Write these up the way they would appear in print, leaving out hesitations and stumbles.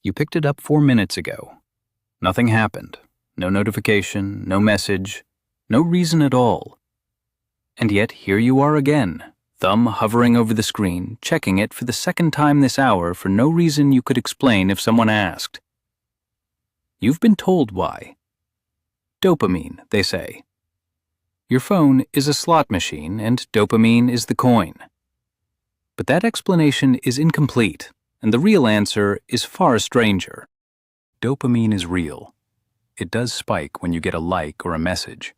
You picked it up 4 minutes ago. Nothing happened. No notification, no message, no reason at all. And yet here you are again, thumb hovering over the screen, checking it for the second time this hour for no reason you could explain if someone asked. You've been told why. Dopamine, they say. Your phone is a slot machine and dopamine is the coin. But that explanation is incomplete, and the real answer is far stranger. Dopamine is real. It does spike when you get a like or a message.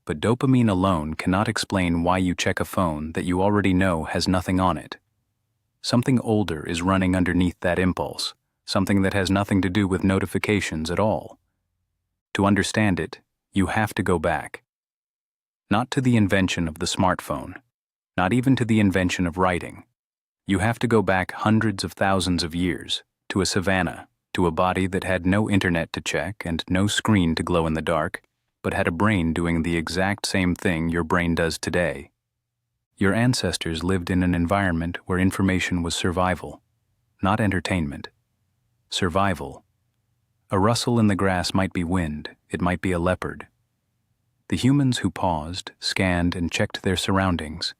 But dopamine alone cannot explain why you check a phone that you already know has nothing on it. Something older is running underneath that impulse, something that has nothing to do with notifications at all. To understand it, you have to go back. Not to the invention of the smartphone, not even to the invention of writing. You have to go back hundreds of thousands of years, to a savanna, to a body that had no internet to check and no screen to glow in the dark, but had a brain doing the exact same thing your brain does today. Your ancestors lived in an environment where information was survival, not entertainment. Survival. A rustle in the grass might be wind, it might be a leopard. The humans who paused, scanned, and checked their surroundings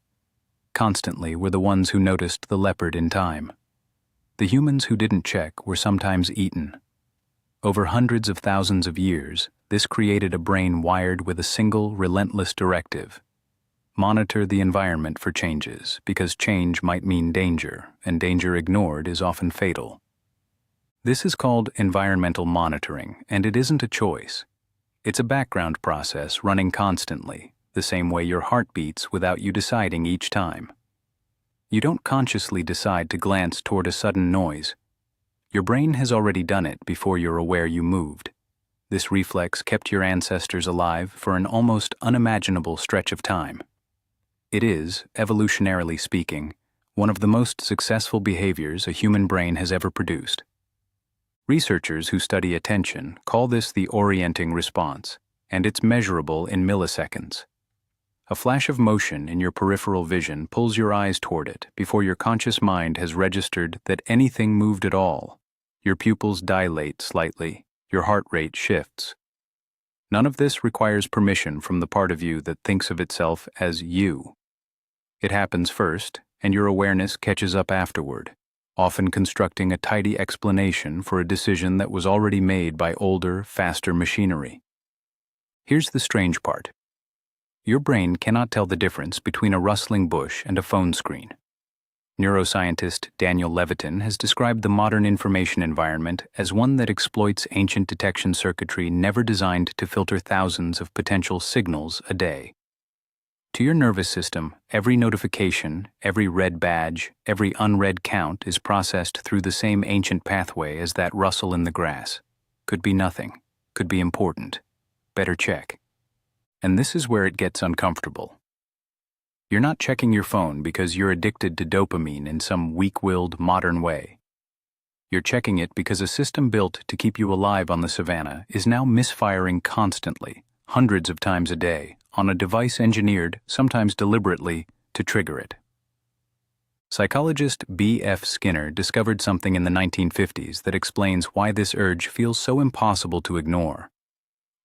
constantly were the ones who noticed the leopard in time. The humans who didn't check were sometimes eaten. Over hundreds of thousands of years, this created a brain wired with a single, relentless directive. Monitor the environment for changes, because change might mean danger, and danger ignored is often fatal. This is called environmental monitoring, and it isn't a choice. It's a background process running constantly, the same way your heart beats without you deciding each time. You don't consciously decide to glance toward a sudden noise. Your brain has already done it before you're aware you moved. This reflex kept your ancestors alive for an almost unimaginable stretch of time. It is, evolutionarily speaking, one of the most successful behaviors a human brain has ever produced. Researchers who study attention call this the orienting response, and it's measurable in milliseconds. A flash of motion in your peripheral vision pulls your eyes toward it before your conscious mind has registered that anything moved at all. Your pupils dilate slightly, your heart rate shifts. None of this requires permission from the part of you that thinks of itself as you. It happens first, and your awareness catches up afterward, often constructing a tidy explanation for a decision that was already made by older, faster machinery. Here's the strange part. Your brain cannot tell the difference between a rustling bush and a phone screen. Neuroscientist Daniel Levitin has described the modern information environment as one that exploits ancient detection circuitry never designed to filter thousands of potential signals a day. To your nervous system, every notification, every red badge, every unread count is processed through the same ancient pathway as that rustle in the grass. Could be nothing, could be important. Better check. And this is where it gets uncomfortable. You're not checking your phone because you're addicted to dopamine in some weak-willed modern way. You're checking it because a system built to keep you alive on the savanna is now misfiring constantly, hundreds of times a day, on a device engineered, sometimes deliberately, to trigger it. Psychologist B.F. Skinner discovered something in the 1950s that explains why this urge feels so impossible to ignore.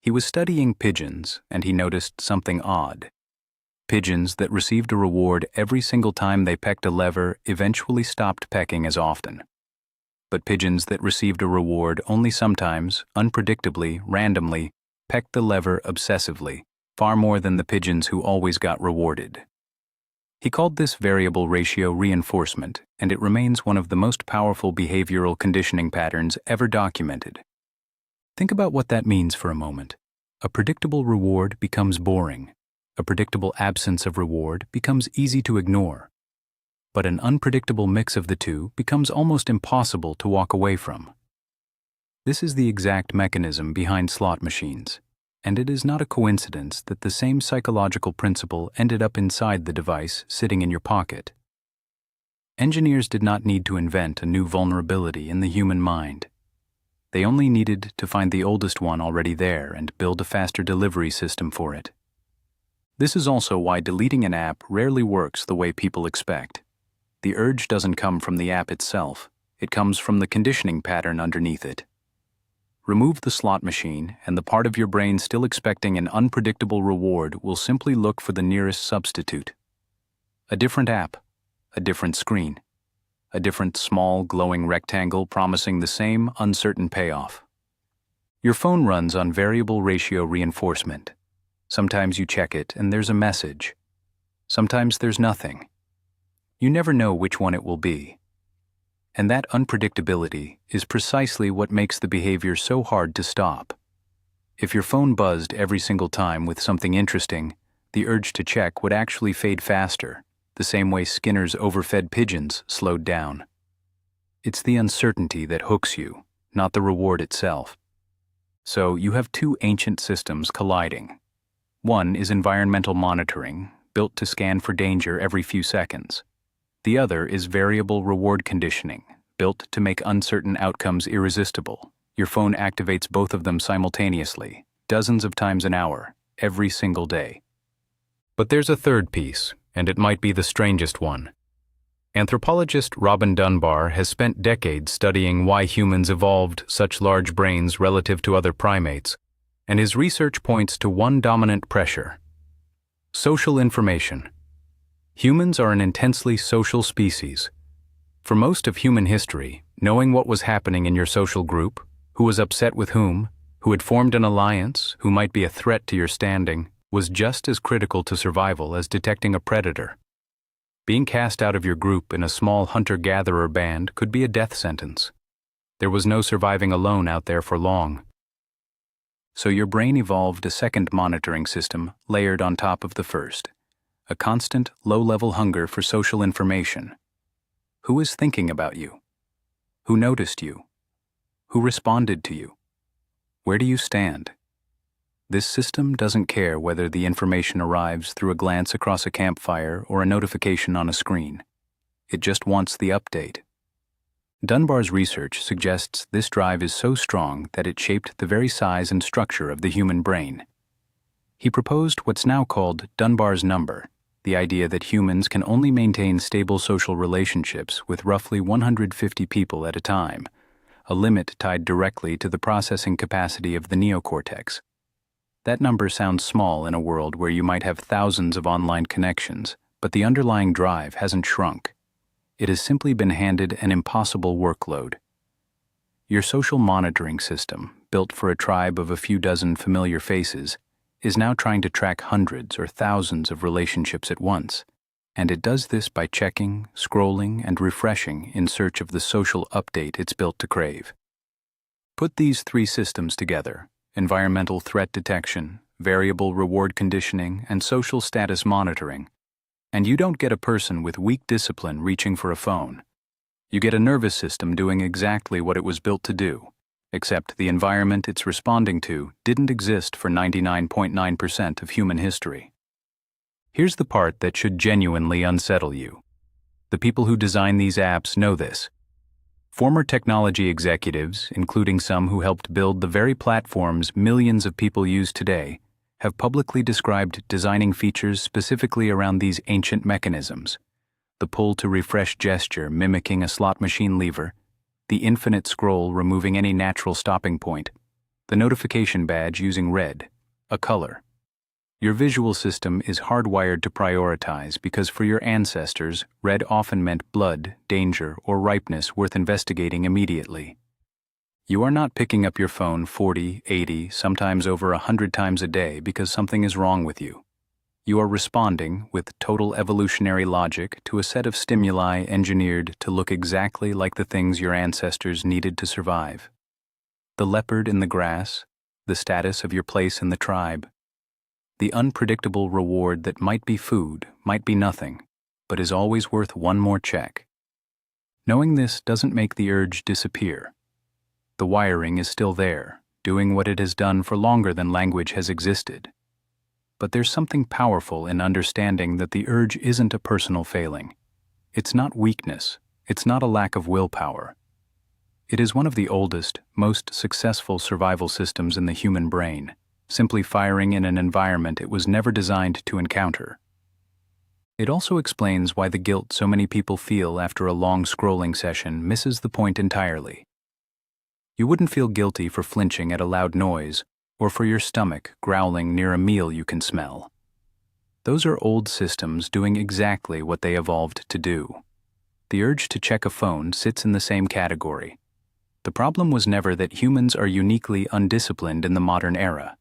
He was studying pigeons, and he noticed something odd. Pigeons that received a reward every single time they pecked a lever eventually stopped pecking as often. But pigeons that received a reward only sometimes, unpredictably, randomly, pecked the lever obsessively, far more than the pigeons who always got rewarded. He called this variable ratio reinforcement, and it remains one of the most powerful behavioral conditioning patterns ever documented. Think about what that means for a moment. A predictable reward becomes boring. A predictable absence of reward becomes easy to ignore. But an unpredictable mix of the two becomes almost impossible to walk away from. This is the exact mechanism behind slot machines, and it is not a coincidence that the same psychological principle ended up inside the device sitting in your pocket. Engineers did not need to invent a new vulnerability in the human mind. They only needed to find the oldest one already there and build a faster delivery system for it. This is also why deleting an app rarely works the way people expect. The urge doesn't come from the app itself. It comes from the conditioning pattern underneath it. Remove the slot machine, and the part of your brain still expecting an unpredictable reward will simply look for the nearest substitute. A different app, a different screen, a different small glowing rectangle promising the same uncertain payoff. Your phone runs on variable ratio reinforcement. Sometimes you check it and there's a message. Sometimes there's nothing. You never know which one it will be. And that unpredictability is precisely what makes the behavior so hard to stop. If your phone buzzed every single time with something interesting, the urge to check would actually fade faster, the same way Skinner's overfed pigeons slowed down. It's the uncertainty that hooks you, not the reward itself. So you have two ancient systems colliding. One is environmental monitoring, built to scan for danger every few seconds. The other is variable reward conditioning, built to make uncertain outcomes irresistible. Your phone activates both of them simultaneously, dozens of times an hour, every single day. But there's a third piece, and it might be the strangest one. Anthropologist Robin Dunbar has spent decades studying why humans evolved such large brains relative to other primates, and his research points to one dominant pressure: social information. Humans are an intensely social species. For most of human history, knowing what was happening in your social group, who was upset with whom, who had formed an alliance, who might be a threat to your standing, was just as critical to survival as detecting a predator. Being cast out of your group in a small hunter-gatherer band could be a death sentence. There was no surviving alone out there for long. So your brain evolved a second monitoring system layered on top of the first. A constant, low-level hunger for social information. Who is thinking about you? Who noticed you? Who responded to you? Where do you stand? This system doesn't care whether the information arrives through a glance across a campfire or a notification on a screen. It just wants the update. Dunbar's research suggests this drive is so strong that it shaped the very size and structure of the human brain. He proposed what's now called Dunbar's number, the idea that humans can only maintain stable social relationships with roughly 150 people at a time, a limit tied directly to the processing capacity of the neocortex. That number sounds small in a world where you might have thousands of online connections, but the underlying drive hasn't shrunk. It has simply been handed an impossible workload. Your social monitoring system, built for a tribe of a few dozen familiar faces, is now trying to track hundreds or thousands of relationships at once, and it does this by checking, scrolling, and refreshing in search of the social update it's built to crave. Put these three systems together: environmental threat detection, variable reward conditioning, and social status monitoring, and you don't get a person with weak discipline reaching for a phone. You get a nervous system doing exactly what it was built to do, except the environment it's responding to didn't exist for 99.9% of human history. Here's the part that should genuinely unsettle you. The people who design these apps know this. Former technology executives, including some who helped build the very platforms millions of people use today, have publicly described designing features specifically around these ancient mechanisms: the pull to refresh gesture mimicking a slot machine lever, the infinite scroll removing any natural stopping point, the notification badge using red, a color. Your visual system is hardwired to prioritize because for your ancestors, red often meant blood, danger, or ripeness worth investigating immediately. You are not picking up your phone 40, 80, sometimes over 100 times a day because something is wrong with you. You are responding, with total evolutionary logic, to a set of stimuli engineered to look exactly like the things your ancestors needed to survive. The leopard in the grass, the status of your place in the tribe, the unpredictable reward that might be food, might be nothing, but is always worth one more check. Knowing this doesn't make the urge disappear. The wiring is still there, doing what it has done for longer than language has existed. But there's something powerful in understanding that the urge isn't a personal failing. It's not weakness. It's not a lack of willpower. It is one of the oldest, most successful survival systems in the human brain, simply firing in an environment it was never designed to encounter. It also explains why the guilt so many people feel after a long scrolling session misses the point entirely. You wouldn't feel guilty for flinching at a loud noise or for your stomach growling near a meal you can smell. Those are old systems doing exactly what they evolved to do. The urge to check a phone sits in the same category. The problem was never that humans are uniquely undisciplined in the modern era.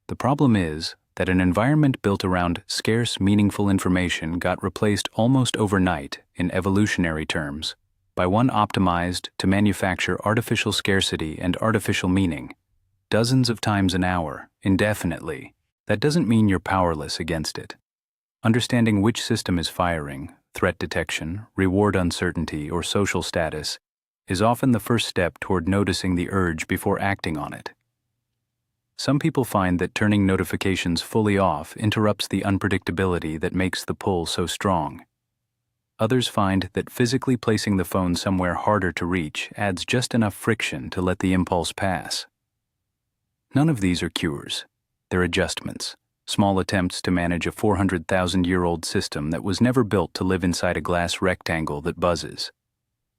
The problem is that an environment built around scarce, meaningful information got replaced almost overnight, in evolutionary terms, by one optimized to manufacture artificial scarcity and artificial meaning, dozens of times an hour, indefinitely. That doesn't mean you're powerless against it. Understanding which system is firing, threat detection, reward uncertainty, or social status, is often the first step toward noticing the urge before acting on it. Some people find that turning notifications fully off interrupts the unpredictability that makes the pull so strong. Others find that physically placing the phone somewhere harder to reach adds just enough friction to let the impulse pass. None of these are cures. They're adjustments, small attempts to manage a 400,000-year-old system that was never built to live inside a glass rectangle that buzzes.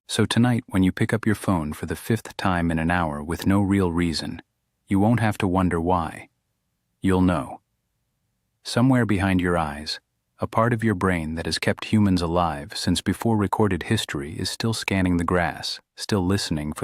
So tonight, when you pick up your phone for the 5th time in an hour with no real reason, you won't have to wonder why. You'll know. Somewhere behind your eyes, a part of your brain that has kept humans alive since before recorded history is still scanning the grass, still listening for